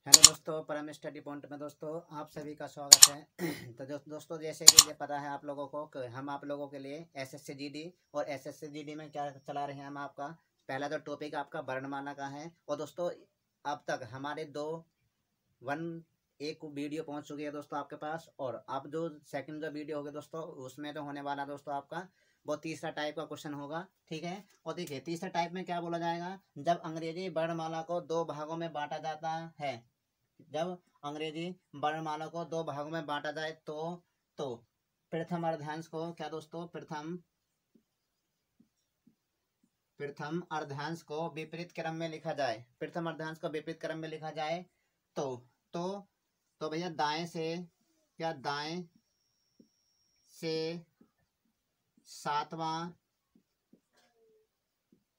Hello दोस्तों, परम study point में दोस्तों आप सभी का स्वागत है। तो दोस्तों जैसे कि ये पता है आप लोगों को कि हम आप लोगों के लिए एसएससी जीडी और एसएससी जीडी में क्या चला रहे हैं। हम आपका पहला जो टॉपिक आपका वर्णमाला का है। और दोस्तों अब तक हमारे एक वीडियो पहुंच चुकी है दोस्तों आपके पास। और अब जो सेकंड जो वीडियो होगा दोस्तों उसमें तो होने वाला दोस्तों आपका वो तीसरा टाइप का क्वेश्चन होगा। ठीक है। और देखिए तीसरा टाइप में क्या बोला जाएगा, जब अंग्रेजी वर्णमाला को दो भागों में बांटा जाता है। जब अंग्रेजी वर्णमाला को दो भागों में बांटा जाए तो प्रथम अर्धांश को क्या दोस्तों, प्रथम अर्धांश को विपरीत क्रम में लिखा जाए। प्रथम अर्धांश को विपरीत क्रम में लिखा जाए तो तो तो भैया दाएं से सातवां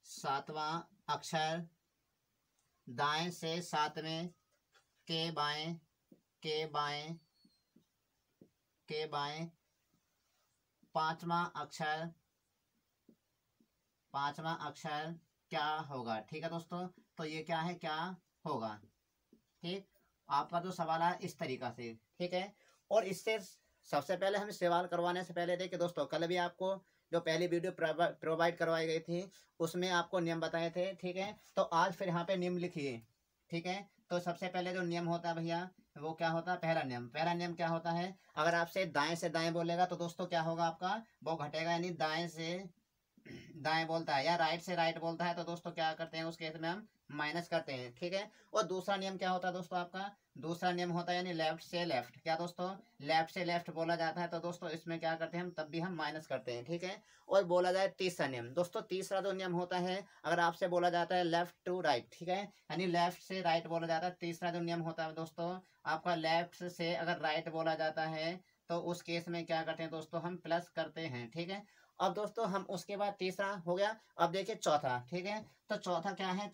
सातवां अक्षर, दाएं से सातवें के बाएं के बाएं के बाएं पांचवा अक्षर क्या होगा। ठीक है दोस्तों, तो ये क्या है, क्या होगा। ठीक, आपका जो सवाल है इस तरीका से। ठीक है। और इससे सबसे पहले हम सवाल करवाने से पहले देखिए दोस्तों, कल भी आपको जो पहली वीडियो प्रोवाइड करवाई गई थी उसमें आपको नियम बताए थे। ठीक है। तो आज फिर यहाँ पे नियम लिखिए। ठीक है। तो सबसे पहले जो नियम होता है भैया वो क्या होता है, पहला नियम क्या होता है, अगर आपसे दाएं बोलेगा तो दोस्तों क्या होगा, आपका वो घटेगा। यानी दाएं से दाएं बोलता है या राइट से राइट बोलता है तो दोस्तों क्या करते हैं, उस केस में हम माइनस करते हैं। ठीक है। और दूसरा नियम क्या होता है दोस्तों, आपका दूसरा नियम होता है यानी लेफ्ट से लेफ्ट। क्या दोस्तों, लेफ्ट से लेफ्ट बोला जाता है तो दोस्तों इसमें क्या करते हैं हम, तब भी हम माइनस करते हैं। ठीक है। और बोला जाए तीसरा नियम दोस्तों, तीसरा जो नियम होता है, अगर आपसे बोला जाता है लेफ्ट टू राइट, ठीक है, यानी लेफ्ट से राइट बोला जाता है। तीसरा जो नियम होता है दोस्तों आपका, लेफ्ट से अगर राइट बोला जाता है तो उस केस में क्या करते हैं दोस्तों, हम प्लस करते हैं। ठीक है। अब दोस्तों हम उसके बाद तीसरा हो गया, अब देखिए चौथा। ठीक है। तो चौथा क्या है,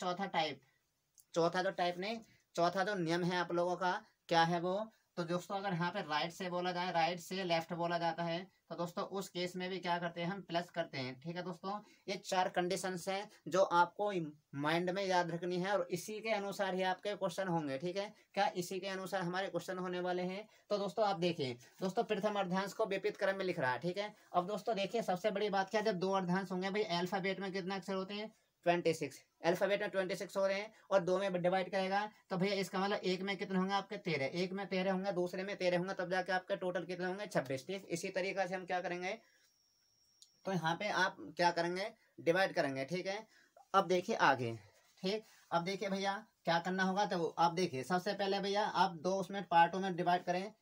चौथा जो नियम है आप लोगों का क्या है वो, तो दोस्तों अगर यहाँ पे राइट से बोला जाए, राइट से लेफ्ट बोला जाता है तो दोस्तों उस केस में भी क्या करते हैं, हम प्लस करते हैं। ठीक है दोस्तों, ये चार कंडीशंस हैं जो आपको माइंड में याद रखनी है और इसी के अनुसार ही आपके क्वेश्चन होंगे। ठीक है, क्या इसी के अनुसार हमारे क्वेश्चन होने वाले हैं। तो दोस्तों आप देखिए दोस्तों, प्रथम अर्धांश को विपरीत क्रम में लिख रहा है। ठीक है। अब दोस्तों देखिए सबसे बड़ी बात क्या, जब दो अर्धांश होंगे भाई, अल्फाबेट में कितने अक्षर होते हैं, 26। अल्फाबेट में 26 हो रहे हैं और दो में डिवाइड करेगा तो भैया इसका मतलब एक में कितने होंगे आपके 13, एक में 13 होंगे, दूसरे में 13 होंगे, तब जाके आपके टोटल कितने होंगे 26। ठीक, इसी तरीके से हम क्या करेंगे, तो यहाँ पे आप क्या करेंगे, डिवाइड करेंगे। ठीक है। अब देखिए आगे। ठीक, अब देखिए भैया क्या करना होगा, तो आप देखिए सबसे पहले भैया आप दो उसमें पार्टों में डिवाइड करें।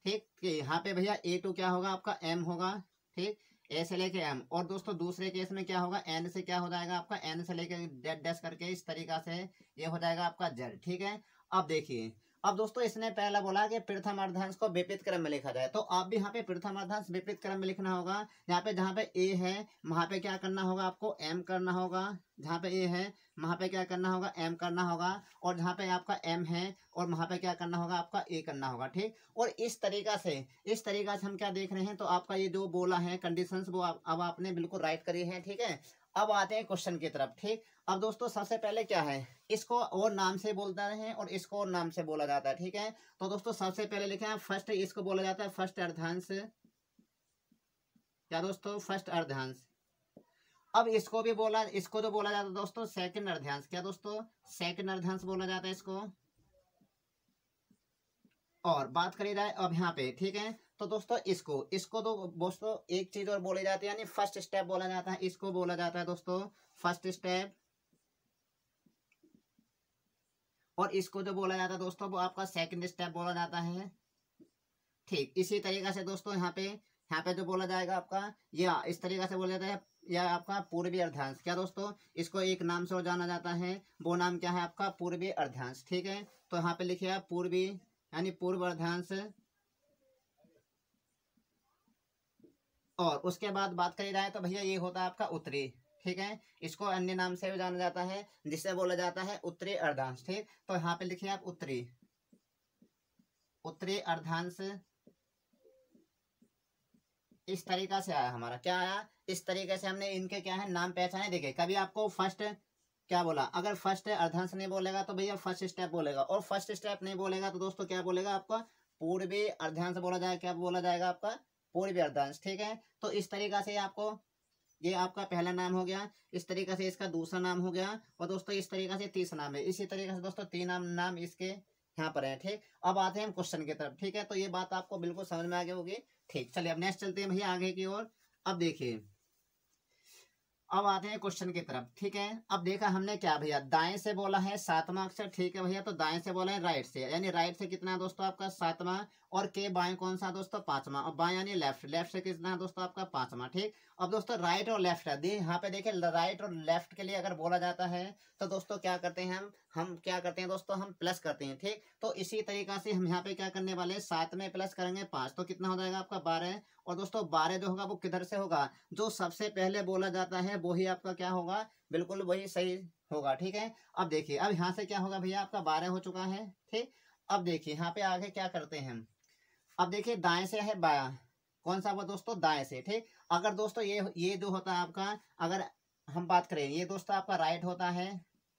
ठीक, यहाँ पे भैया A2 क्या होगा आपका M होगा। ठीक, ए से लेके एम। और दोस्तों दूसरे केस में क्या होगा, एन से क्या हो जाएगा आपका, एन से लेके डेट डैश करके इस तरीका से ये हो जाएगा आपका जेड। ठीक है। अब देखिए, अब दोस्तों इसने पहला बोला कि प्रथम अर्धांश को विपरीत क्रम में लिखा जाए, तो आप भी यहाँ पे प्रथम अर्धांश विपरीत क्रम में लिखना होगा। यहाँ पे जहाँ पे ए है वहां पे क्या करना होगा, आपको एम करना होगा। जहाँ पे ए है वहां पे क्या करना होगा, एम करना होगा। और जहाँ पे आपका एम है और वहां पे क्या करना होगा, आपका ए करना होगा। ठीक, और इस तरीका से हम क्या देख रहे हैं, तो आपका ये जो बोला है कंडीशंस वो अब आपने बिल्कुल राइट करी है। ठीक है। अब आते हैं क्वेश्चन की तरफ। ठीक, अब दोस्तों सबसे पहले क्या है, इसको और नाम से बोलता है और इसको और नाम से बोला जाता है। ठीक है। तो दोस्तों सबसे पहले लिखे हैं फर्स्ट, इसको बोला जाता है फर्स्ट अर्धांश। क्या दोस्तों, फर्स्ट अर्धांश। अब इसको जो बोला जाता है दोस्तों सेकंड अर्धांश। क्या दोस्तों, सेकंड अर्धांश बोला जाता है इसको। और बात करी जाए अब यहाँ पे, ठीक है, तो दोस्तों इसको तो दोस्तों एक चीज और बोली जाती है, यानी फर्स्ट स्टेप बोला जाता है, इसको बोला जाता है दोस्तों फर्स्ट स्टेप। और इसको जो बोला जाता है दोस्तों वो आपका सेकंड स्टेप बोला जाता है। ठीक, इसी तरीके से दोस्तों यहाँ पे जो बोला जाएगा आपका, या इस तरीके से बोला जाता है, या आपका पूर्वी अर्धांश। क्या दोस्तों, इसको एक नाम से और जाना जाता है, वो नाम क्या है आपका, पूर्वी अर्धांश। ठीक है। तो यहाँ पे लिखिए आप पूर्वी यानी पूर्व अर्धांश। और उसके बाद बात करी जाए तो भैया ये होता है आपका उत्तरी। ठीक है, इसको अन्य नाम से भी जाना जाता है जिसे बोला जाता है उत्तरी अर्धांश। ठीक, तो यहाँ पे लिखिए आप उत्तरी अर्धांश। इस तरीका से आया हमारा, क्या आया, इस तरीके से हमने इनके क्या है नाम पहचाने। देखिए कभी आपको फर्स्ट क्या बोला, अगर फर्स्ट अर्धांश नहीं बोलेगा तो भैया फर्स्ट स्टेप बोलेगा, और फर्स्ट स्टेप नहीं बोलेगा तो दोस्तों क्या बोलेगा आपका पूर्वी अर्धांश बोला जाएगा। क्या बोला जाएगा आपका पूर्वी अर्धांश। ठीक है, तो इस तरीका से आपको ये आपका पहला नाम हो गया, इस तरीके से इसका दूसरा नाम हो गया, और दोस्तों इस तरीके से तीसरा नाम है। इसी तरीके से दोस्तों तीन नाम इसके यहाँ पर है। ठीक, अब आते हैं हम क्वेश्चन की तरफ। ठीक है, तो ये बात आपको बिल्कुल समझ में आ गई होगी। ठीक, चलिए अब नेक्स्ट चलते हैं भैया आगे की ओर। अब देखिए, अब आते हैं क्वेश्चन की तरफ। ठीक है, अब देखा हमने क्या भैया, दाएं से बोला है सातवां अक्षर। ठीक है भैया, तो दाएं से बोला है राइट से, यानी राइट से कितना है दोस्तों आपका सातवां, और के बाएं कौन सा दोस्तों पांचवा, और बाएं यानी लेफ्ट, लेफ्ट से कितना है दोस्तों आपका पांचवा। ठीक, अब दोस्तों राइट और लेफ्ट है, यहाँ पे देखिए राइट और लेफ्ट के लिए अगर बोला जाता है तो दोस्तों क्या करते हैं हम क्या करते हैं दोस्तों, हम प्लस करते हैं। ठीक, तो इसी तरीका से हम यहाँ पे क्या करने वाले हैं, 7 में प्लस करेंगे 5, तो कितना हो जाएगा आपका 12। और दोस्तों 12 जो होगा वो किधर से होगा, जो सबसे पहले बोला जाता है वही आपका क्या होगा, बिल्कुल वही सही होगा। ठीक है, अब देखिए, अब यहाँ से क्या होगा भैया, आपका 12 हो चुका है। ठीक, अब देखिए यहाँ पे आगे क्या करते हैं हम, अब देखिए दाएं से है बायां, कौन सा हुआ दोस्तों दाएं से। ठीक, अगर दोस्तों ये जो होता है आपका, अगर हम बात करें ये दोस्तों आपका राइट होता है।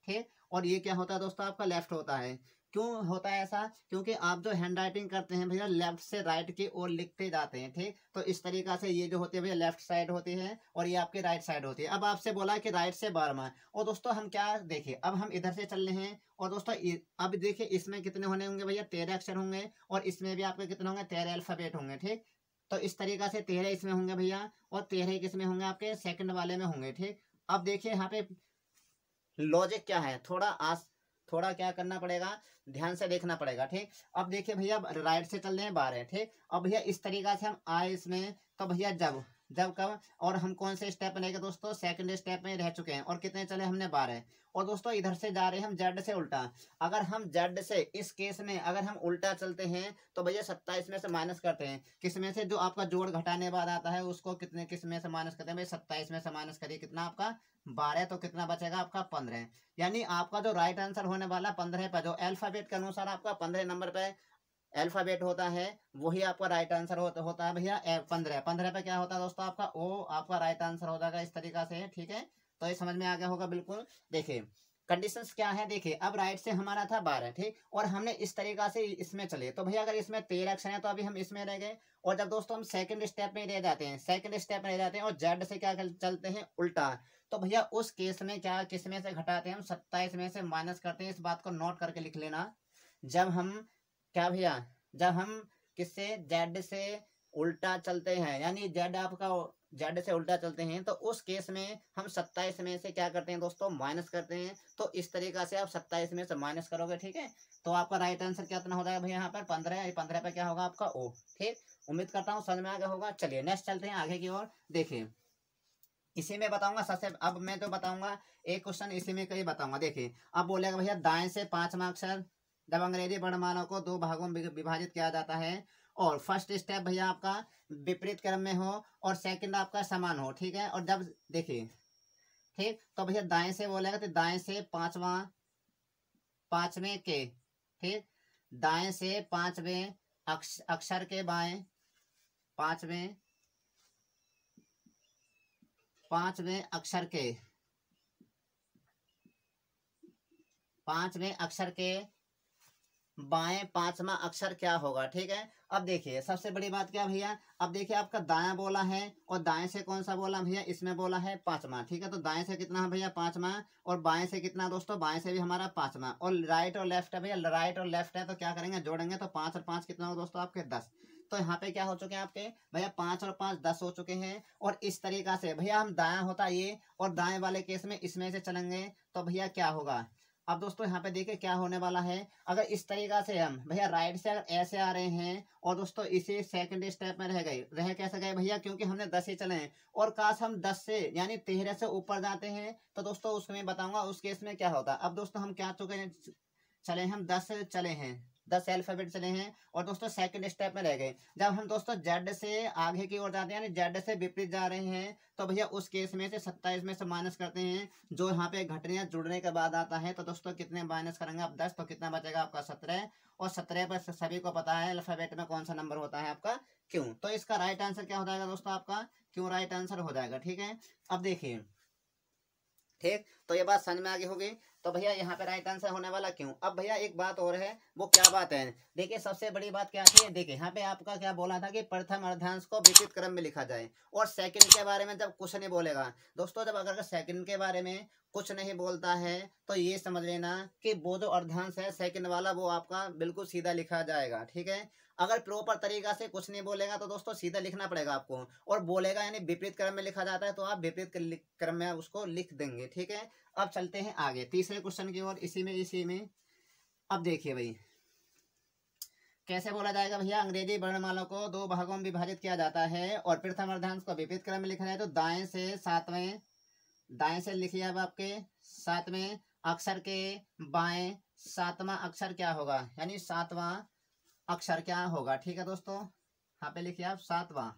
ठीक, और ये क्या होता है दोस्तों आपका लेफ्ट होता है। क्यों होता है ऐसा, क्योंकि आप जो हैंड राइटिंग करते हैं भैया लेफ्ट से राइट की ओर लिखते जाते हैं। ठीक, तो इस तरीका से ये जो होती है भैया लेफ्ट साइड होती है, और ये आपकी राइट साइड होती है। अब आपसे बोला कि राइट से 12वां, और दोस्तों हम क्या देखिए, अब हम इधर से चल रहे हैं, और दोस्तों अब देखिए इसमें कितने होने होंगे भैया 13 अक्षर होंगे, और इसमें भी आपके कितने होंगे 13 अल्फाबेट होंगे। ठीक, तो इस तरीका से 13 इसमें होंगे भैया, और 13 किसमें होंगे आपके सेकंड वाले में होंगे। ठीक, अब देखिए यहाँ पे लॉजिक क्या है, थोड़ा क्या करना पड़ेगा, ध्यान से देखना पड़ेगा। ठीक, अब देखिए भैया राइट से चल रहे हैं 12। ठीक, अब भैया इस तरीका से हम आए इसमें, तो भैया जब जब कब, और हम कौन से स्टेप में रहेंगे दोस्तों, सेकंड स्टेप में रह चुके हैं, और कितने चले हमने 12। और दोस्तों इधर से जा रहे हैं हम जेड से उल्टा, अगर हम जेड से इस केस में अगर हम उल्टा चलते हैं तो भैया 27 में से माइनस करते हैं, किस में से, जो आपका जोड़ घटाने बाद आता है उसको कितने किस में से माइनस करते हैं भैया 27 में से माइनस करिए, कितना आपका 12, तो कितना बचेगा आपका 15। यानी आपका जो राइट आंसर होने वाला 15 पर, जो अल्फाबेट के अनुसार आपका 15 नंबर पे अल्फाबेट होता है वही आपका राइट आंसर होता है भैया 15। 15 पे क्या होता है दोस्तों आपका ओ, आपका राइट आंसर हो जाएगा इस तरीका से। ठीक है, तो ये समझ में आ गया होगा बिल्कुल। देखिए कंडीशंस क्या है, देखिए अब राइट से हमारा था 12। ठीक, और हमने इस तरीका से इसमें चले, तो भैया अगर इसमें 13 अक्षर है तो अभी हम इसमें रह गए, और जब दोस्तों हम सेकंड स्टेप में रह जाते हैं, सेकंड स्टेप में रह जाते हैं और जेड से क्या चलते हैं उल्टा, तो भैया उस केस में क्या किस में से घटाते हैं हम 27 में से माइनस करते हैं। इस बात को नोट करके लिख लेना, जब हम क्या भैया, जब हम किससे जेड से उल्टा चलते हैं, यानी जेड आपका जेड से उल्टा चलते हैं, तो उस केस में हम 27 में से क्या करते हैं दोस्तों माइनस करते हैं। तो इस तरीका से आप 27 में से माइनस करोगे। ठीक है, तो आपका राइट आंसर कितना हो जाएगा भैया यहाँ पर 15, 15 पे क्या होगा आपका ओ। ठीक, उम्मीद करता हूँ समझ में आ गया होगा। चलिए नेक्स्ट चलते हैं आगे की ओर। देखिए इसी में बताऊंगा सबसे, अब मैं जो बताऊंगा एक क्वेश्चन इसी में कहीं बताऊंगा। देखिए अब बोलेगा भैया दाएं से 5वां अक्षर, जब अंग्रेजी वर्णमाला को 2 भागों में विभाजित किया जाता है, और फर्स्ट स्टेप भैया आपका विपरीत क्रम में हो, और सेकंड आपका समान हो। ठीक है, और जब देखिए ठीक, तो भैया दाएं से बोलेगा तो दाएं से 5वें के, ठीक, दाएं से 5वें अक्षर के बाएं, 5वें अक्षर के, 5वें अक्षर के बाएं 5वां अक्षर क्या होगा। ठीक है, अब देखिए सबसे बड़ी बात क्या भैया, अब देखिए आपका दायां बोला है, और दाएं से कौन सा बोला भैया, इसमें बोला है 5वां। ठीक है, तो दाएं से कितना है भैया 5वां, और बाएं से कितना दोस्तों, बाएं से भी हमारा 5वां, और राइट और लेफ्ट है भैया, राइट और लेफ्ट है, तो क्या करेंगे जोड़ेंगे, तो 5 और 5 कितना हो दोस्तों आपके 10। तो यहाँ पे क्या हो चुके हैं आपके भैया 5 और 5 10 हो चुके हैं। और इस तरीका से भैया हम दायां होता ये, और दाएं वाले केस में इसमें से चलेंगे, तो भैया क्या होगा। अब दोस्तों यहाँ पे देखिए क्या होने वाला है, अगर इस तरीका से हम भैया राइट से अगर ऐसे आ रहे हैं, और दोस्तों इसी सेकंड स्टेप में रह कैसे गए भैया, क्योंकि हमने 10 ही चले हैं, और काश हम 10 से यानी 13 से ऊपर जाते हैं, तो दोस्तों उसमें बताऊंगा उस केस में क्या होता है। अब दोस्तों हम क्या चुके हैं, चले हम 10 चले हैं, 10 अल्फाबेट चले हैं, और दोस्तों सेकंड स्टेप में रह गए। जब हम दोस्तों जेड से आगे की ओर जाते हैं, यानी जेड से विपरीत जा रहे हैं, तो भैया उस केस में से 27 में से माइनस करते हैं, जो यहाँ पे घटने या जुड़ने के बाद आता है, तो दोस्तों कितने माइनस करेंगे आप 10, तो कितना बचेगा आपका 17, और 17 पर सभी को पता है अल्फाबेट में कौन सा नंबर होता है आपका क्यों, तो इसका राइट आंसर क्या हो जाएगा दोस्तों आपका क्यों राइट आंसर हो जाएगा। ठीक है, अब देखिए ठीक, तो ये बात समझ में आगे होगी। तो भैया यहाँ पे राइट आंसर होने वाला क्यों। अब भैया एक बात और है, वो क्या बात है, देखिए सबसे बड़ी बात क्या थी, देखिए यहाँ पे आपका क्या बोला था कि प्रथम अर्धांश को विपरीत क्रम में लिखा जाए, और सेकंड के बारे में जब कुछ नहीं बोलेगा दोस्तों, जब अगर सेकंड के बारे में कुछ नहीं बोलता है तो ये समझ लेना कि वो जो अर्धांश है सेकंड वाला वो आपका बिल्कुल सीधा लिखा जाएगा। ठीक है, अगर प्रॉपर तरीका से कुछ नहीं बोलेगा तो दोस्तों सीधा लिखना पड़ेगा आपको, और बोलेगा यानी विपरीत क्रम में लिखा जाता है तो आप विपरीत क्रम में उसको लिख देंगे। ठीक है, अब चलते हैं आगे तीसरे क्वेश्चन की ओर। इसी में अब देखिए भाई कैसे बोला जाएगा भैया। अंग्रेजी वर्णमाला को दो भागों में विभाजित किया जाता है और प्रथम अर्धांश को विपरीत क्रम में लिखा जाए तो दाएं से सातवें, दाएं से लिखिए अब आपके सातवें अक्षर के बाएं सातवां अक्षर क्या होगा, यानी सातवां अक्षर क्या होगा। ठीक है दोस्तों, यहाँ पे लिखिए आप सातवां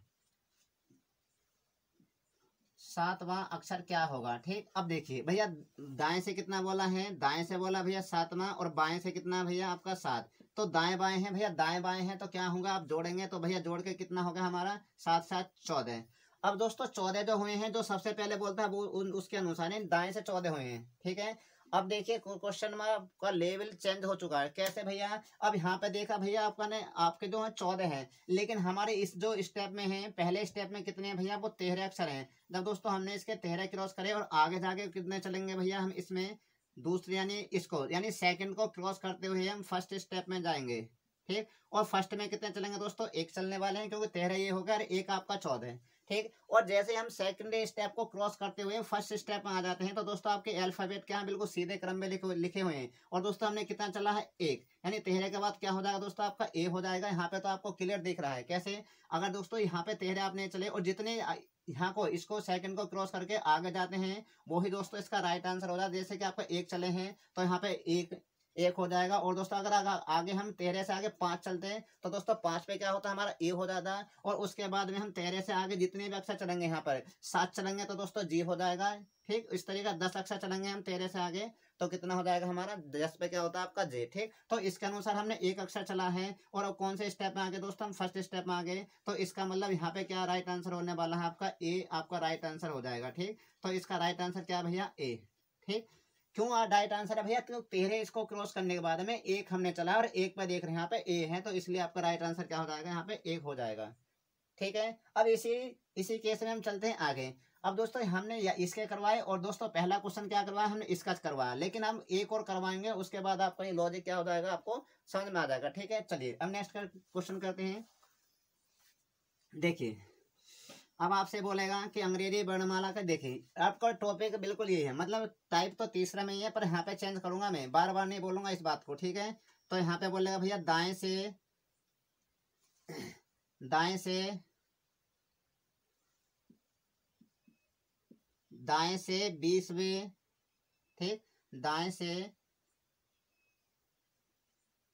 अक्षर क्या होगा। ठीक, अब देखिए भैया दाएं से कितना बोला है, दाएं से बोला भैया सातवां, और बाएं से कितना भैया आपका सात, तो दाएं बाएं है भैया, दाएं बाएं है तो क्या होगा, आप जोड़ेंगे तो भैया जोड़ के कितना होगा हमारा 7 7 14। अब दोस्तों 14 जो हुए हैं, जो सबसे पहले बोलता है वो उसके अनुसार है, दाएं से 14 हुए हैं। ठीक है, अब देखिए क्वेश्चन में आपका लेवल चेंज हो चुका है, कैसे भैया, अब यहाँ पे देखा भैया आपका ने आपके जो है 14 है, लेकिन हमारे इस जो स्टेप में है, पहले स्टेप में कितने हैं भैया, वो 13 अक्षर हैं। जब दोस्तों हमने इसके 13 क्रॉस करे और आगे जाके कितने चलेंगे भैया, हम इसमें दूसरे यानी इसको यानी सेकंड को क्रॉस करते हुए हम फर्स्ट स्टेप में जाएंगे। ठीक, और फर्स्ट में कितने चलेंगे दोस्तों, एक चलने वाले हैं, क्योंकि 13 ये होगा और एक आपका 14। ठीक, और जैसे हम सेकंड स्टेप को क्रॉस करते हुए फर्स्ट स्टेप में आ जाते हैं तो दोस्तों आपके अल्फाबेट क्या है, बिल्कुल सीधे क्रम में लिखे हुए हैं, और दोस्तों हमने कितना चला है, एक, यानी 13 के बाद क्या हो जाएगा दोस्तों, आपका ए हो जाएगा। यहाँ पे तो आपको क्लियर दिख रहा है कैसे, अगर दोस्तों यहाँ पे 13 आपने चले और जितने यहाँ को इसको सेकंड को क्रॉस करके आगे जाते हैं वो ही दोस्तों इसका राइट आंसर हो जाएगा। जैसे कि आपका एक चले हैं तो यहाँ पे एक हो जाएगा, और दोस्तों अगर आगे हम 13 से आगे 5 चलते हैं तो दोस्तों 5 पे क्या होता है, हमारा ए हो जाता है, और उसके बाद में हम 13 से आगे जितने भी अक्षर चलेंगे, यहाँ पर 7 चलेंगे तो दोस्तों जी हो जाएगा। ठीक, इस तरीके 10 अक्षर चलेंगे हम 13 से आगे तो कितना हो जाएगा हमारा 10 पे क्या होता है आपका जे। ठीक, तो इसके अनुसार हमने एक अक्षर चला है, और अब कौन से स्टेप में आगे दोस्तों, हम फर्स्ट स्टेप में आगे, तो इसका मतलब यहाँ पे क्या राइट आंसर होने वाला है आपका ए, आपका राइट आंसर हो जाएगा। ठीक, तो इसका राइट आंसर क्या भैया, ए। ठीक, क्यों राइट आंसर है भैया, क्यों 13 इसको क्रॉस करने के बाद में एक हमने चला और एक पे देख रहे हैं यहाँ पे ए है, तो इसलिए आपका राइट आंसर क्या हो जाएगा, यहाँ पे एक हो जाएगा। ठीक है, अब इसी इसी केस में हम चलते हैं आगे। अब दोस्तों हमने इसके करवाए, और दोस्तों पहला क्वेश्चन क्या करवाया, हमने इसका करवाया, लेकिन हम एक और करवाएंगे, उसके बाद आपका ये लॉजिक क्या हो जाएगा आपको समझ में आ जाएगा। ठीक है, चलिए अब नेक्स्ट क्वेश्चन करते हैं। देखिए अब आपसे बोलेगा कि अंग्रेजी वर्णमाला का, देखिए आपका टॉपिक बिल्कुल ये है, मतलब टाइप तो तीसरा में ही है, पर यहाँ पे चेंज करूंगा, मैं बार बार नहीं बोलूंगा इस बात को। ठीक है, तो यहाँ पे बोलेगा भैया दाएं से दाएं से 20वें, ठीक, दाएं से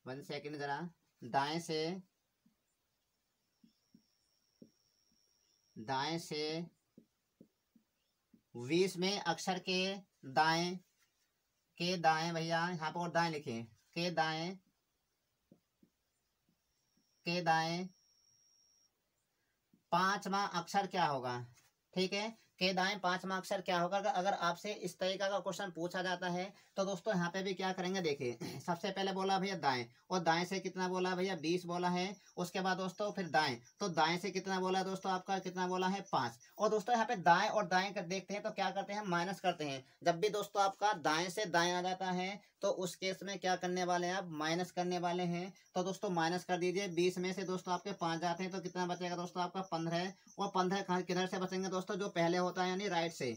1 सेकंड जरा, दाएं से 20वें अक्षर के दाएं भैया, यहाँ पर और दाएं लिखे, के दाएं पांचवा अक्षर क्या होगा। ठीक है, के दाएं पांचवा अक्षर क्या होगा, अगर आपसे इस तरीका का क्वेश्चन पूछा जाता है तो दोस्तों यहाँ पे भी क्या करेंगे, देखिए सबसे पहले बोला भैया दाएं, और दाएं से कितना बोला भैया 20 बोला है, उसके बाद दोस्तों फिर दाएं, तो दाएं से कितना बोला दोस्तों, आपका कितना बोला है 5, और दोस्तों यहाँ पे दाएं और दाएं कर देखते हैं तो क्या करते हैं, माइनस करते हैं। जब भी दोस्तों आपका दाएं से दाएं आ जाता है तो उस केस में क्या करने वाले हैं, आप माइनस करने वाले हैं, तो दोस्तों माइनस कर दीजिए। 20 में से दोस्तों आपके 5 जाते हैं तो कितना बचेगा दोस्तों आपका 15, और 15 किधर से बचेंगे दोस्तों, जो पहले होता है यानी राइट से।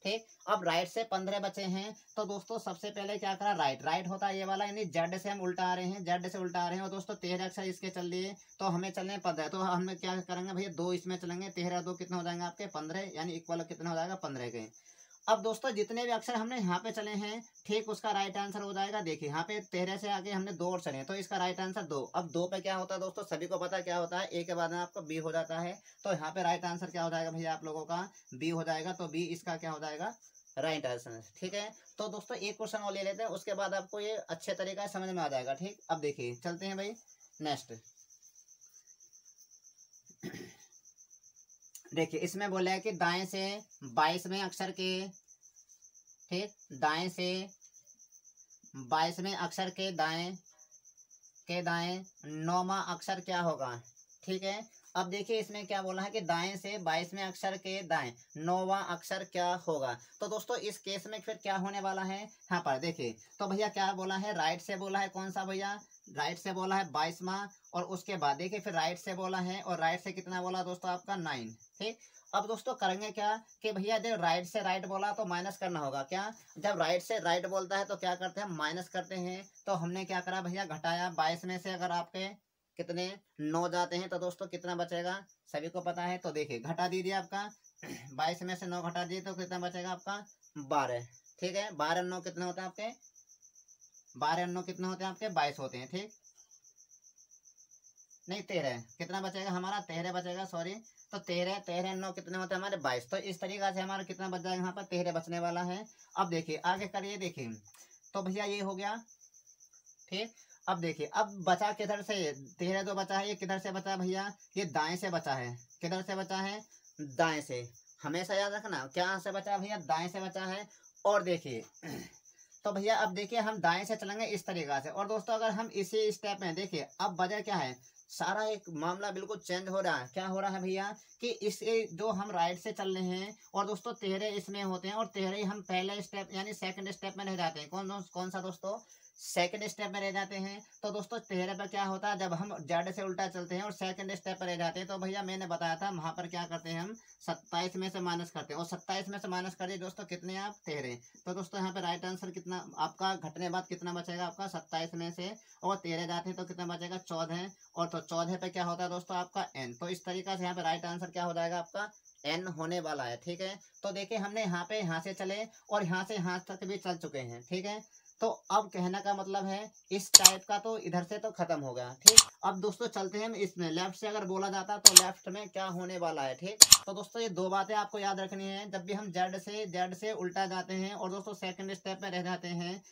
ठीक, अब राइट से 15 बचे हैं तो दोस्तों सबसे पहले क्या करा, राइट होता है ये वाला, यानी जेड से हम उल्टा आ रहे हैं, जेड से उल्टा आ रहे हैं, और दोस्तों 13 अक्षर इसके चल लिए तो हमें चलने 15, तो हम क्या करेंगे भैया 2 इसमें चलेंगे, 13 2 कितने हो जाएंगे आपके 15, यानी इक्वल कितने हो जाएगा 15 के। अब दोस्तों जितने भी अक्षर हमने यहाँ पे चले हैं, ठीक, उसका राइट आंसर हो जाएगा, देखिए यहाँ पे 13 से आगे हमने 2 और चले तो इसका राइट आंसर 2। अब 2 पे क्या होता है दोस्तों, सभी को पता क्या होता है, ए के बाद में आपका बी हो जाता है, तो यहाँ पे राइट आंसर क्या हो जाएगा भैया आप लोगों का बी हो जाएगा, तो बी इसका क्या हो जाएगा राइट आंसर। ठीक है, तो दोस्तों एक क्वेश्चन और ले लेते हैं, उसके बाद आपको ये अच्छे तरीके से समझ में आ जाएगा। ठीक, अब देखिए चलते हैं भाई नेक्स्ट। देखिए इसमें बोला है कि दाएं से 22वें अक्षर के, ठीक, दाएं से 22वें अक्षर के दाएं 9वां अक्षर क्या होगा, ठीक है। अब देखिए इसमें क्या बोला है कि दाएं से 22वें अक्षर के दाएं 9वां अक्षर क्या होगा। तो दोस्तों इस केस में फिर क्या होने वाला है, यहाँ पर देखिए तो भैया क्या बोला है, राइट से बोला है कौन सा भैया, राइट से बोला है 22वां, और उसके बाद देखिए फिर राइट से बोला है, और राइट से कितना बोला दोस्तों आपका 9, ठीक। अब दोस्तों करेंगे क्या कि भैया जब राइट से राइट बोला तो माइनस करना होगा, क्या जब राइट से राइट बोलता है तो क्या करते हैं, माइनस करते हैं। तो हमने क्या करा भैया, घटाया 22 में से अगर आपके कितने 9 जाते हैं तो दोस्तों कितना बचेगा, सभी को पता है। तो देखिए घटा दीजिए आपका 22 में से 9 घटा दिए तो कितना बचेगा आपका 12, ठीक है। 12 9 कितने होते हैं आपके, 12 9 कितने होते हैं आपके 22 होते हैं, ठीक, नहीं 13, कितना बचेगा हमारा 13 बचेगा, सॉरी। तो 13 9 कितने होते हैं हमारे 22। तो इस तरीका से हमारा कितना बच जाएगा, यहाँ पर 13 बचने वाला है। अब देखिए आगे करिए, देखिए तो भैया ये हो गया, ठीक। अब देखिए अब बचा किधर से, 13 जो बचा है ये किधर से बचा भैया, ये दाएं से बचा है, किधर से बचा है, दाएं से, हमेशा याद रखना क्या से बचा भैया, दाएं से बचा है। और देखिए तो भैया अब देखिए हम दाएं से चलेंगे इस तरीका से, और दोस्तों अगर हम इसी स्टेप में देखिए अब वजह क्या है, सारा एक मामला बिल्कुल चेंज हो रहा है। क्या हो रहा है भैया कि इसे जो हम राइट से चल रहे हैं, और दोस्तों 13 इसमें होते हैं, और 13 ही हम पहले स्टेप यानी सेकंड स्टेप में रह जाते हैं। कौन सा दोस्तों, सेकंड स्टेप में रह जाते हैं। तो दोस्तों 13 पर क्या होता है, जब हम जेड से उल्टा चलते हैं और सेकंड स्टेप पर रह जाते हैं, तो भैया मैंने बताया था वहां पर क्या करते हैं हम 27 में से माइनस करते हैं, और 27 में से माइनस कर दिए दोस्तों कितने आप 13। तो दोस्तों यहाँ पे राइट आंसर कितना आपका घटने बाद कितना बचेगा आपका 27 में से, और 13 जाते हैं तो कितना बचेगा 14, और तो 14 पे क्या होता है दोस्तों आपका n। तो इस तरीका से यहाँ पे राइट आंसर क्या हो जाएगा आपका n होने वाला है, ठीक है। तो देखिए हमने यहाँ से चले और यहाँ से यहाँ तक भी चल चुके हैं, ठीक है। तो अब कहने का मतलब है इस टाइप का तो इधर से तो खत्म हो गया, ठीक। अब दोस्तों चलते हैं इसमें, लेफ्ट से अगर बोला जाता तो लेफ्ट में क्या होने वाला है, ठीक। तो दोस्तों ये दो बातें आपको याद रखनी है, जब भी हम जेड से उल्टा जाते हैं और दोस्तों सेकंड स्टेप में रह जाते हैं,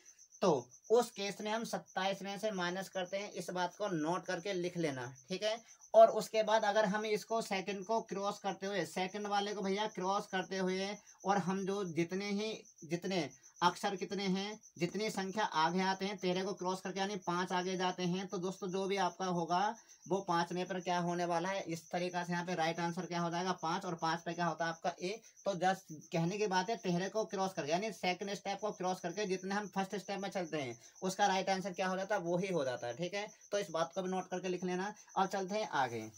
तो उस केस में हम 27 में से माइनस करते हैं। इस बात को नोट करके लिख लेना, ठीक है। और उसके बाद अगर हम इसको सेकंड को क्रॉस करते हुए, सेकंड वाले को भैया क्रॉस करते हुए, और हम जो जितने अक्षर कितने हैं, जितनी संख्या आगे आते हैं 13 को क्रॉस करके यानी 5 आगे जाते हैं, तो दोस्तों जो भी आपका होगा वो 5 में पर क्या होने वाला है, इस तरीका से यहाँ पे राइट आंसर क्या हो जाएगा 5, और 5 पे क्या होता है आपका ए। तो जस्ट कहने की बात है 13 को क्रॉस करके यानी सेकंड स्टेप को क्रॉस करके जितने हम फर्स्ट स्टेप में चलते हैं उसका राइट आंसर क्या हो जाता है, वो ही हो जाता है, ठीक है। तो इस बात को भी नोट करके लिख लेना। और चलते हैं आगे,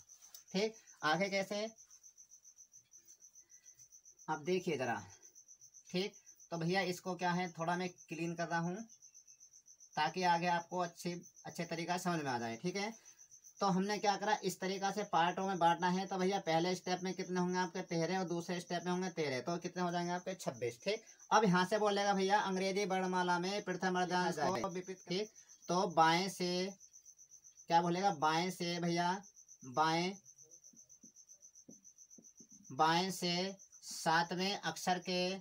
ठीक। आगे कैसे, अब देखिए जरा, ठीक। तो भैया इसको क्या है थोड़ा मैं क्लीन कर रहा हूँ ताकि आगे आपको अच्छे तरीका से समझ में आ जाए, ठीक है। तो हमने क्या करा, इस तरीका से पार्टों में बांटना है। तो भैया पहले स्टेप में कितने होंगे आपके 13, और दूसरे स्टेप में होंगे 13, तो कितने हो जाएंगे आपके 26, ठीक। अब यहाँ से बोलेगा भैया अंग्रेजी वर्णमाला में प्रथम अर्धांश को विपरीत, ठीक। तो बाएं से क्या बोलेगा, बाएं से भैया बाएं से 7वें अक्षर के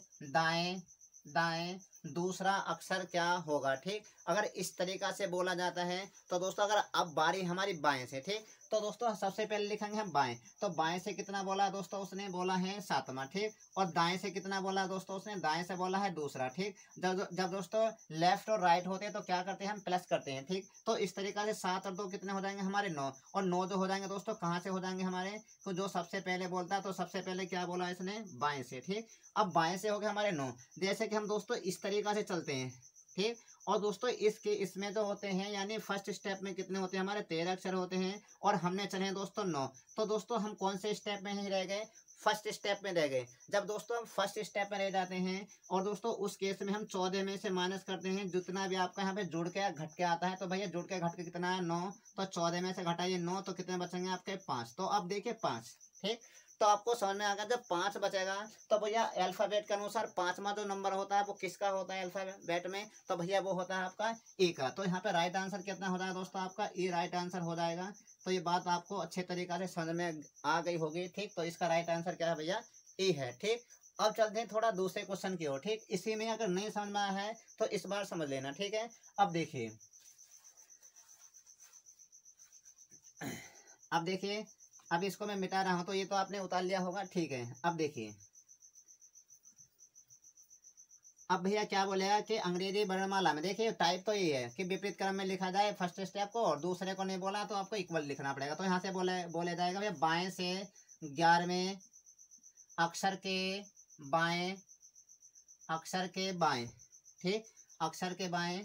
दाएं दूसरा अक्षर क्या होगा, ठीक। अगर इस तरीका से बोला जाता है तो दोस्तों अगर अब बारी हमारी बाएं से, ठीक। तो दोस्तों सबसे पहले लिखेंगे हम बाएं। तो बाएं से कितना बोला दोस्तों उसने, बोला है 7वां, ठीक। और दाएं से कितना बोला दोस्तों उसने, दाएं से बोला है दूसरा, ठीक। जब दोस्तों लेफ्ट और राइट होते हैं तो क्या करते हैं हम प्लस करते हैं, ठीक। तो इस तरीका से 7 और 2 कितने हो जाएंगे हमारे 9, और 9 जो हो जाएंगे दोस्तों कहाँ से हो जाएंगे हमारे, तो जो सबसे पहले बोलता है तो सबसे पहले क्या बोला इसने, बाएं से, ठीक। अब बाएं से हो गए हमारे 9। जैसे कि हम दोस्तों इस तरीका से चलते हैं, ठीक। और दोस्तों इसमें तो होते हैं यानी फर्स्ट स्टेप में कितने होते हैं हमारे 13 अक्षर होते हैं, और हमने चले दोस्तों 9। तो दोस्तों हम कौन से स्टेप में ही रह गए, फर्स्ट स्टेप में रह गए। जब दोस्तों हम फर्स्ट स्टेप में रह जाते हैं और दोस्तों उस केस में हम 14 में से माइनस करते हैं जितना भी आपका यहाँ पे जुड़ के घट के आता है। तो भैया जुड़ के घट के कितना है 9, तो 14 में से घटाइए 9 तो कितने बचेंगे आपके 5। तो अब देखिए 5, ठीक। तो आपको समझ में आ गया जब 5 बचेगा तो भैया अल्फाबेट के अनुसार 5वां जो नंबर होता है वो किसका होता है अल्फाबेट में, तो भैया वो होता है आपका ए का। तो यहाँ पे राइट आंसर कितना हो जाएगा दोस्तों आपका ए राइट आंसर हो जाएगा। तो ये बात आपको अच्छे तरीका से समझ में आ गई होगी, ठीक। तो इसका राइट आंसर क्या है भैया ए है, ठीक। अब चलते हैं थोड़ा दूसरे क्वेश्चन की ओर, ठीक। इसी में अगर नहीं समझ में आया है तो इस बार समझ लेना, ठीक है। अब देखिए अब इसको मैं मिटा रहा हूं तो ये तो आपने उतार लिया होगा, ठीक है। अब देखिए अब भैया क्या बोलेगा कि अंग्रेजी वर्णमाला में देखिए टाइप तो ये है कि विपरीत क्रम में लिखा जाए फर्स्ट स्टेप को, और दूसरे को नहीं बोला तो आपको इक्वल लिखना पड़ेगा। तो यहाँ से बोले जाएगा भैया बाएं से 11वें अक्षर के बाएं, अक्षर के बाएं, ठीक, अक्षर के बाएं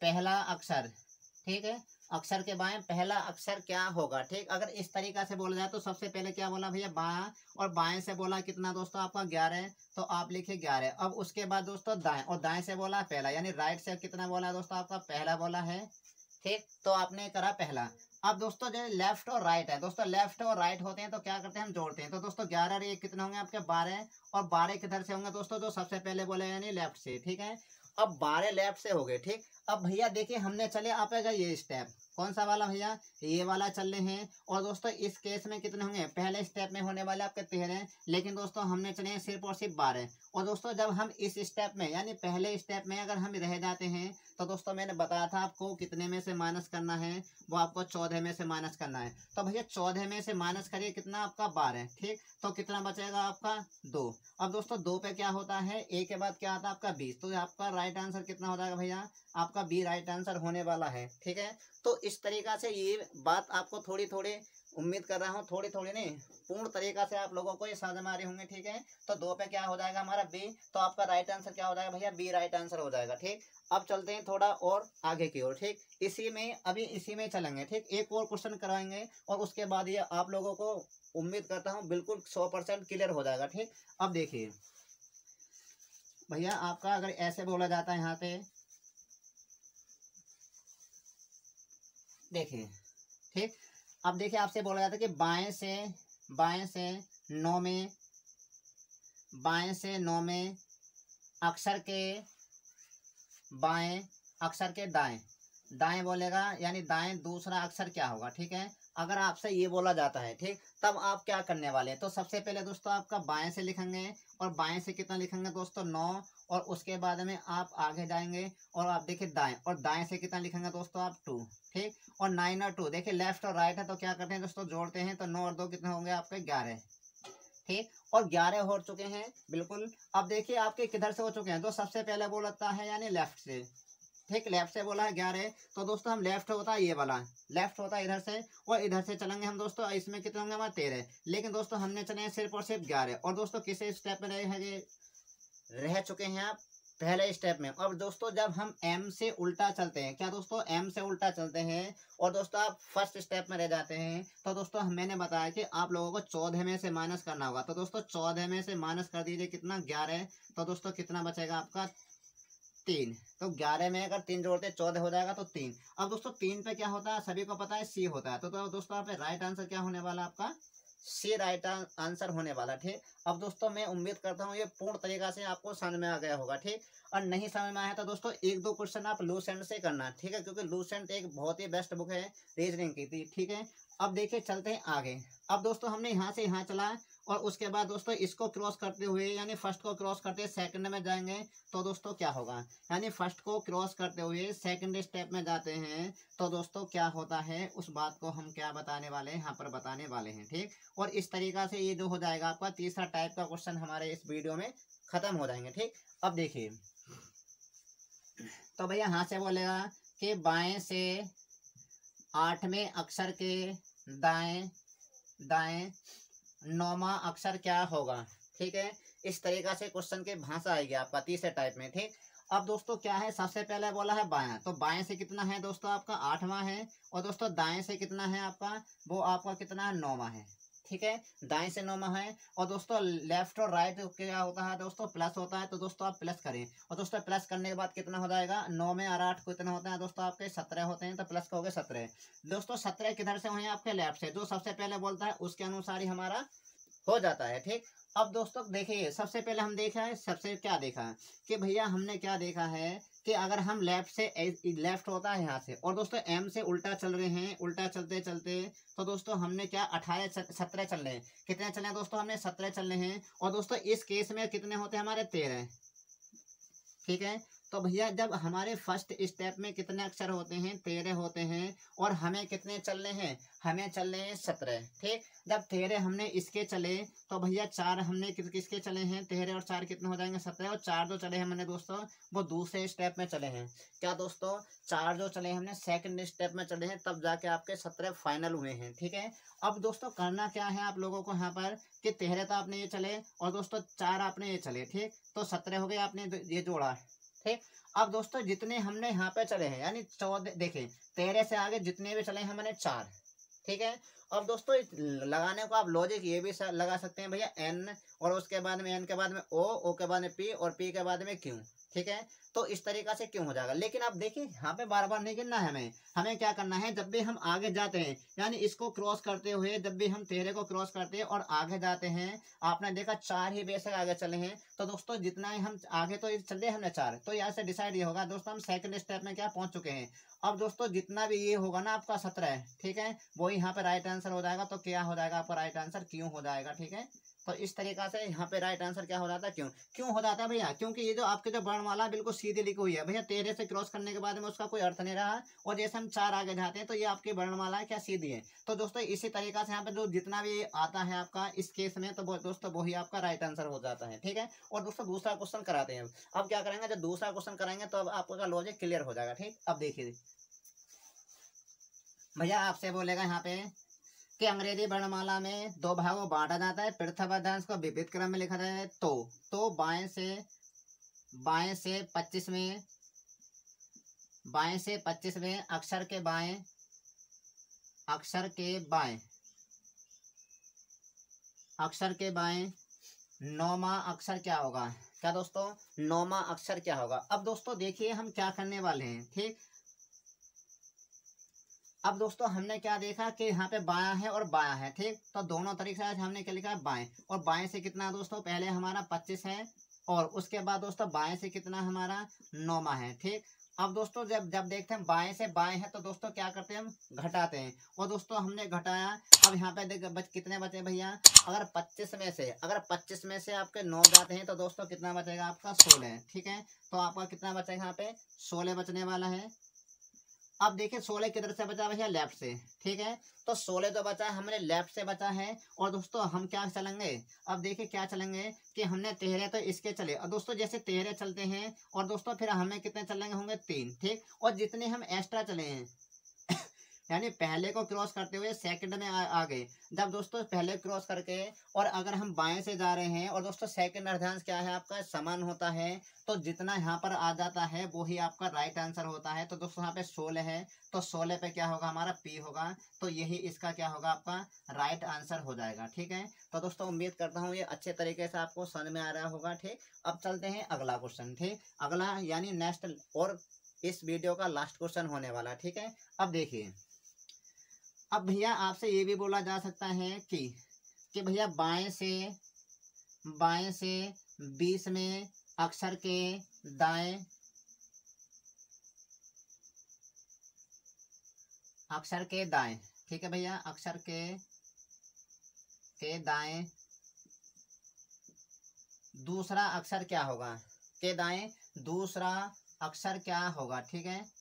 पहला अक्षर, ठीक है, अक्षर के बाएं पहला अक्षर क्या होगा, ठीक। अगर इस तरीका से बोला जाए तो सबसे पहले क्या बोला भैया बाएं, और बाएं से बोला कितना दोस्तों आपका 11, तो आप लिखिए 11। अब उसके बाद दोस्तों दाएं, और दाएं से बोला पहला, यानी राइट से कितना बोला दोस्तों आपका पहला बोला है, ठीक, तो आपने करा पहला। अब दोस्तों जो लेफ्ट और राइट है दोस्तों, लेफ्ट और राइट होते हैं तो क्या करते हैं हम जोड़ते हैं। तो दोस्तों 11 और 1 कितने होंगे आपके 12, और 12 किधर से होंगे दोस्तों, जो सबसे पहले बोले यानी लेफ्ट से, ठीक है। अब 12 लेफ्ट से हो गए, ठीक। अब भैया देखिए हमने चले आपेगा ये स्टेप, कौन सा वाला भैया, ये वाला चल रहे हैं। और दोस्तों इस केस में कितने होंगे, पहले स्टेप में होने वाले आपके 13, लेकिन दोस्तों हमने चले हैं सिर्फ और सिर्फ 12। और दोस्तों जब हम इस स्टेप में यानी पहले स्टेप में अगर हम रह जाते हैं तो दोस्तों मैंने बताया था आपको कितने में से माइनस करना है, वो आपको 14 में से माइनस करना है। तो भैया 14 में से माइनस करिए कितना आपका 12, ठीक, तो कितना बचेगा आपका 2। अब दोस्तों 2 पे क्या होता है, ए के बाद क्या आता है आपका 20, तो आपका राइट आंसर कितना हो जाएगा भैया, आपका बी राइट आंसर होने वाला है, ठीक है। तो इस तरीका से ये बात आपको थोड़ी थोड़ी उम्मीद कर रहा हूँ, थोड़ी थोड़ी नहीं पूर्ण तरीका से आप लोगों को ये समझ में आ रहे होंगे, ठीक है। तो 2 पे क्या हो जाएगा हमारा बी, तो आपका राइट आंसर क्या हो जाएगा भैया, बी राइट आंसर हो जाएगा, ठीक। अब चलते हैं थोड़ा और आगे की ओर, ठीक, इसी में अभी इसी में चलेंगे, ठीक। एक और क्वेश्चन कराएंगे और उसके बाद ये आप लोगों को उम्मीद करता हूँ बिल्कुल 100% क्लियर हो जाएगा, ठीक। अब देखिए भैया आपका अगर ऐसे बोला जाता है यहाँ पे, देखिए, ठीक। अब देखिए आपसे बोला जाता है कि बाएं से 9 में, बाएं से 9 में अक्षर के बाएं, अक्षर के दाएं, दाएं बोलेगा यानी दाएं दूसरा अक्षर क्या होगा, ठीक है। अगर आपसे ये बोला जाता है, ठीक, तब आप क्या करने वाले हैं, तो सबसे पहले दोस्तों आपका बाएं से लिखेंगे, और बाएं से कितना लिखेंगे दोस्तों 9, और उसके बाद में आप आगे जाएंगे और आप देखिए दाएं, और दाएं से कितना लिखेंगे दोस्तों आप 2, ठीक। और 9 और 2 देखिए लेफ्ट और राइट है तो क्या करते हैं दोस्तों जोड़ते हैं, तो 9 और 2 कितने होंगे आपके 11, ठीक। और 11 हो चुके हैं बिल्कुल। अब देखिए आपके किधर से हो चुके हैं, तो सबसे पहले बोलता है यानी लेफ्ट से, ठीक, लेफ्ट से बोला है 11, तो दोस्तों हम लेफ्ट होता है ये वाला, लेफ्ट होता है इधर से, और इधर से चलेंगे हम दोस्तों, इसमें कितने होंगे हमारे 13, लेकिन दोस्तों हमने चले हैं सिर्फ और सिर्फ 11। और दोस्तों किसी स्टेप में रह चुके हैं आप पहले स्टेप में। और दोस्तों जब हम एम से उल्टा चलते हैं, क्या दोस्तों एम से उल्टा चलते हैं, और दोस्तों आप फर्स्ट स्टेप में रह जाते हैं, तो दोस्तों मैंने बताया कि आप लोगों को 14 में से माइनस करना होगा। तो दोस्तों 14 में से माइनस कर दीजिए कितना 11, तो दोस्तों कितना बचेगा आपका 3। तो 11 में अगर 3 जोड़ते 14 हो जाएगा, तो 3। अब दोस्तों 3 पे क्या होता है सभी को पता है सी होता है, तो दोस्तों आप राइट आंसर क्या होने वाला आपका सी राइट आंसर होने वाला, ठीक। अब दोस्तों मैं उम्मीद करता हूँ ये पूर्ण तरीका से आपको समझ में आ गया होगा, ठीक। और नहीं समझ में आया तो दोस्तों 1-2 क्वेश्चन आप लूसेंट से करना, ठीक है, क्योंकि लूसेंट एक बहुत ही बेस्ट बुक है रीजनिंग की थी, ठीक है। अब देखिए चलते हैं आगे। अब दोस्तों हमने यहाँ से यहाँ चला, और उसके बाद दोस्तों इसको क्रॉस करते हुए यानी फर्स्ट को क्रॉस करते सेकंड में जाएंगे, तो दोस्तों क्या होगा, यानी फर्स्ट को क्रॉस करते हुए सेकंड स्टेप में जाते हैं, तो दोस्तों क्या होता है उस बात को हम क्या बताने वाले हैं यहाँ पर बताने वाले हैं, ठीक। और इस तरीका से ये जो हो जाएगा आपका तीसरा टाइप का क्वेश्चन हमारे इस वीडियो में खत्म हो जाएंगे, ठीक। अब देखिए तो भैया यहाँ से बोलेगा कि बाएं से 8वें अक्षर के दाएं, दाएं 9वां अक्षर क्या होगा, ठीक है। इस तरीका से क्वेश्चन की भाषा आएगी आपका तीसरे टाइप में, ठीक। अब दोस्तों क्या है, सबसे पहले बोला है बायां, तो बाएं से कितना है दोस्तों आपका 8वां है, और दोस्तों दाएं से कितना है आपका, वो आपका कितना है 9वां है, ठीक है। दाएं से 9वां है। और दोस्तों लेफ्ट और राइट क्या होता है दोस्तों प्लस होता है, तो दोस्तों आप प्लस करें, और दोस्तों प्लस करने के बाद कितना हो जाएगा 9 में और 8 कितना होता है दोस्तों आपके 17 होते हैं, तो प्लस का हो गया 17। दोस्तों 17 किधर से हुए हैं आपके लेफ्ट से, जो सबसे पहले बोलता है उसके अनुसार ही हमारा हो जाता है, ठीक। अब दोस्तों देखिए सबसे पहले हम देखा है, सबसे क्या देखा है कि भैया हमने क्या देखा है कि अगर हम लेफ्ट से, लेफ्ट होता है यहाँ से, और दोस्तों एम से उल्टा चल रहे हैं, उल्टा चलते चलते, तो दोस्तों हमने क्या 17 चल रहे हैं, कितने चल रहे हैं दोस्तों हमने 17 चल रहे हैं। और दोस्तों इस केस में कितने होते हैं हमारे 13, ठीक है। तो भैया जब हमारे फर्स्ट स्टेप में कितने अक्षर होते हैं, 13 होते हैं, और हमें कितने चलने हैं, हमें चलने हैं 17। ठीक, जब 13 हमने इसके चले तो भैया 4 हमने किसके चले हैं, 13 और 4 कितने हो जाएंगे 17, और 4 जो चले हैं हमने दोस्तों वो दूसरे स्टेप में चले हैं। क्या दोस्तों, 4 जो चले हमने सेकंड स्टेप में चले हैं, तब जाके आपके 17 फाइनल हुए हैं। ठीक है, अब दोस्तों करना क्या है आप लोगों को यहाँ पर कि 13 तो आपने ये चले और दोस्तों 4 आपने ये चले। ठीक, तो 17 हो गए, आपने ये जोड़ा। ठीक, अब दोस्तों जितने हमने यहाँ पे चले हैं यानी 14, देखें 13 से आगे जितने भी चले हैं हमने 4। ठीक है, अब दोस्तों लगाने को आप लॉजिक ये भी लगा सकते हैं भैया एन, और उसके बाद में एन के बाद में ओ के बाद में पी, और पी के बाद में क्यू। ठीक है, तो इस तरीका से क्यों हो जाएगा। लेकिन आप देखिए यहाँ पे बार बार नहीं गिनना है हमें क्या करना है, जब भी हम आगे जाते हैं यानी इसको क्रॉस करते हुए जब भी हम 13 को क्रॉस करते हैं और आगे जाते हैं, आपने देखा 4 ही बेशक आगे चले हैं, तो दोस्तों जितना ही हम आगे तो चले हमने 4, तो यहाँ से डिसाइड ये होगा दोस्तों हम सेकंड स्टेप में क्या पहुंच चुके हैं। अब दोस्तों जितना भी ये होगा ना आपका 17, ठीक है, वो यहाँ पे राइट आंसर हो जाएगा। तो क्या हो जाएगा आपका राइट आंसर, क्यों हो जाएगा। ठीक है, तो इस तरीका से यहाँ पे राइट आंसर क्या हो जाता है, क्यों हो जाता है भैया, क्योंकि ये जो आपके जो वर्णमाला बिल्कुल सीधी लिखी हुई है भैया, 13 से क्रॉस करने के बाद में उसका कोई अर्थ नहीं रहा, और जैसे हम 4 आगे जाते हैं तो ये आपकी वर्णमाला क्या सीधी है। तो दोस्तों इसी तरीका से यहाँ पे जो जितना भी आता है आपका इस केस में, तो दोस्तों वही आपका राइट आंसर हो जाता है। ठीक है, और दोस्तों दूसरा क्वेश्चन कराते हैं। अब क्या करेंगे, जब दूसरा क्वेश्चन कराएंगे तो अब आपका लॉजिक क्लियर हो जाएगा। ठीक, अब देखिए भैया आपसे बोलेगा यहाँ पे कि अंग्रेजी वर्णमाला में 2 भागों में बांटा जाता है, पृथक पदांश को विपरीत क्रम में लिखा जाए तो बाएं से 25 में अक्षर के बाएं 9वां अक्षर क्या होगा। क्या दोस्तों, 9वां अक्षर क्या होगा। अब दोस्तों देखिए हम क्या करने वाले हैं। ठीक, अब दोस्तों हमने क्या देखा कि यहाँ पे बायां है और बायां है। ठीक, तो दोनों तरीके से हमने क्या लिखा है, बाएं, और बाएं से कितना दोस्तों, पहले हमारा 25 है, और उसके बाद दोस्तों बाएं से कितना हमारा 9वां है। ठीक, अब दोस्तों जब देखते हैं बाएं से बाएं है तो दोस्तों क्या करते हैं, हम घटाते हैं, और दोस्तों हमने घटाया। अब यहाँ पे देख कितने बचे भैया, अगर 25 में से आपके 9 जाते हैं तो दोस्तों कितना बचेगा आपका 16। ठीक है, तो आपका कितना बचेगा यहाँ पे 16 बचने वाला है। अब देखिए 16 किधर से बचा भैया, लेफ्ट से। ठीक है, तो 16 तो बचा है हमने लेफ्ट से बचा है, और दोस्तों हम क्या चलेंगे, अब देखिए क्या चलेंगे कि हमने 13 तो इसके चले, और दोस्तों जैसे 13 चलते हैं और दोस्तों फिर हमें कितने चलेंगे होंगे 3। ठीक, और जितने हम एक्स्ट्रा चले हैं यानी पहले को क्रॉस करते हुए सेकंड में आ गए। जब दोस्तों पहले क्रॉस करके और अगर हम बाएं से जा रहे हैं और दोस्तों सेकंड अर्धांश क्या है आपका समान होता है, तो जितना यहाँ पर आ जाता है वो ही आपका राइट आंसर होता है। तो दोस्तों यहाँ पे 16 है, तो 16 पे क्या होगा हमारा पी होगा, तो यही इसका क्या होगा आपका राइट आंसर हो जाएगा। ठीक है, तो दोस्तों उम्मीद करता हूँ ये अच्छे तरीके से आपको समझ में आ रहा होगा। ठीक, अब चलते हैं अगला क्वेश्चन। ठीक, अगला यानी नेक्स्ट और इस वीडियो का लास्ट क्वेश्चन होने वाला। ठीक है, अब देखिए, अब भैया आपसे ये भी बोला जा सकता है कि भैया बाएं से 20 में अक्षर के दाएं ठीक है भैया, अक्षर के दाएं दूसरा अक्षर क्या होगा, के दाएं दूसरा अक्षर क्या होगा। ठीक है,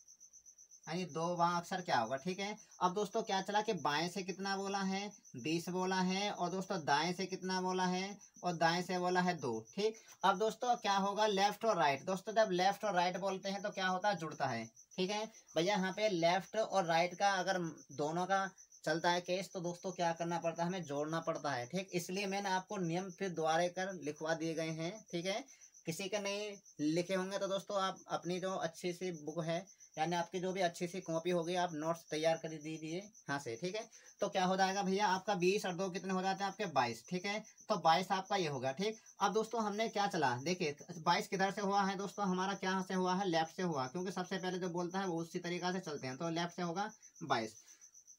यानी 2वां अक्षर क्या होगा। ठीक है, अब दोस्तों क्या चला कि बाएं से कितना बोला है 20 बोला है, और दोस्तों दाएं से कितना बोला है, और दाएं से बोला है 2। ठीक, अब दोस्तों क्या होगा लेफ्ट और राइट। दोस्तों जब लेफ्ट और राइट बोलते हैं तो क्या होता है, जुड़ता है। ठीक है भैया, यहाँ पे लेफ्ट और राइट का अगर दोनों का चलता है केस, तो दोस्तों क्या करना पड़ता है, हमें जोड़ना पड़ता है। ठीक, इसलिए मैंने आपको नियम फिर दोबारा कर लिखवा दिए गए हैं। ठीक है, किसी के नहीं लिखे होंगे तो दोस्तों आप अपनी जो अच्छी सी बुक है यानी आपकी जो भी अच्छी सी कॉपी होगी आप नोट्स तैयार कर दीजिए यहाँ से। ठीक है, तो क्या हो जाएगा भैया आपका 20 और 2 कितने हो जाते हैं आपके 22। ठीक है, तो 22 आपका ये होगा। ठीक, अब दोस्तों हमने क्या चला, देखिए 22 किधर से हुआ है दोस्तों, हमारा क्या से हुआ है, लेफ्ट से हुआ, क्योंकि सबसे पहले जो बोलता है वो उसी तरीका से चलते हैं, तो लेफ्ट से होगा 22।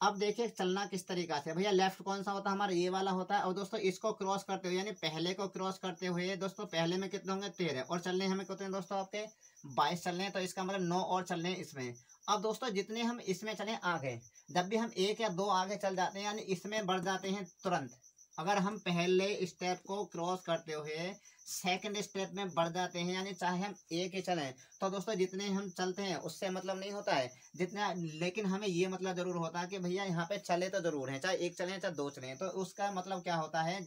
अब देखिए चलना किस तरीका से भैया, लेफ्ट कौन सा होता है हमारा, ये वाला होता है, और दोस्तों इसको क्रॉस करते हुए यानी पहले को क्रॉस करते हुए दोस्तों पहले में कितने होंगे 13, और चलने हमें कितने दोस्तों आपके 22 चलने हैं, तो इसका मतलब 9 और चलने हैं इसमें। अब दोस्तों जितने हम इसमें चले आगे, जब भी हम 1 या 2 आगे चल जाते हैं यानी इसमें बढ़ जाते हैं तुरंत, अगर हम पहले स्टेप को क्रॉस करते हुए सेकंड स्टेप में बढ़ जाते हैं, यानी चाहे हम एक ही चलें, तो दोस्तों जितने हम चलते हैं उससे मतलब नहीं होता है जितना, लेकिन हमें ये मतलब जरूर होता है कि भैया यहाँ पे चले तो जरूर हैं, चाहे एक चले चाहे दो चले। तो उसका मतलब क्या होता है,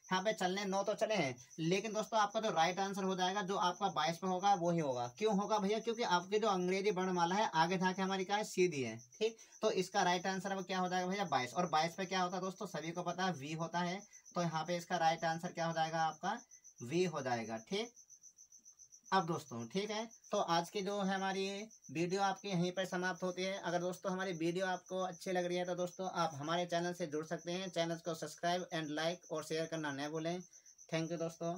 यहाँ पे चलने 9 तो चले हैं, लेकिन दोस्तों आपका जो राइट आंसर हो जाएगा जो आपका 22 पे होगा वो ही होगा। क्यों होगा भैया, क्योंकि आपकी जो अंग्रेजी वर्णमाला है आगे जाके हमारी क्या है, सीधी है। ठीक, तो इसका राइट आंसर अब क्या हो जाएगा भैया 22, और 22 पे क्या होता है दोस्तों सभी को पता है वी होता है, तो यहाँ पे इसका राइट आंसर क्या हो जाएगा आपका वी हो जाएगा। ठीक, अब दोस्तों ठीक है, तो आज की जो है हमारी वीडियो आपकी यहीं पर समाप्त होती है। अगर दोस्तों हमारी वीडियो आपको अच्छी लग रही है तो दोस्तों आप हमारे चैनल से जुड़ सकते हैं। चैनल को सब्सक्राइब एंड लाइक और शेयर करना न भूलें। थैंक यू दोस्तों।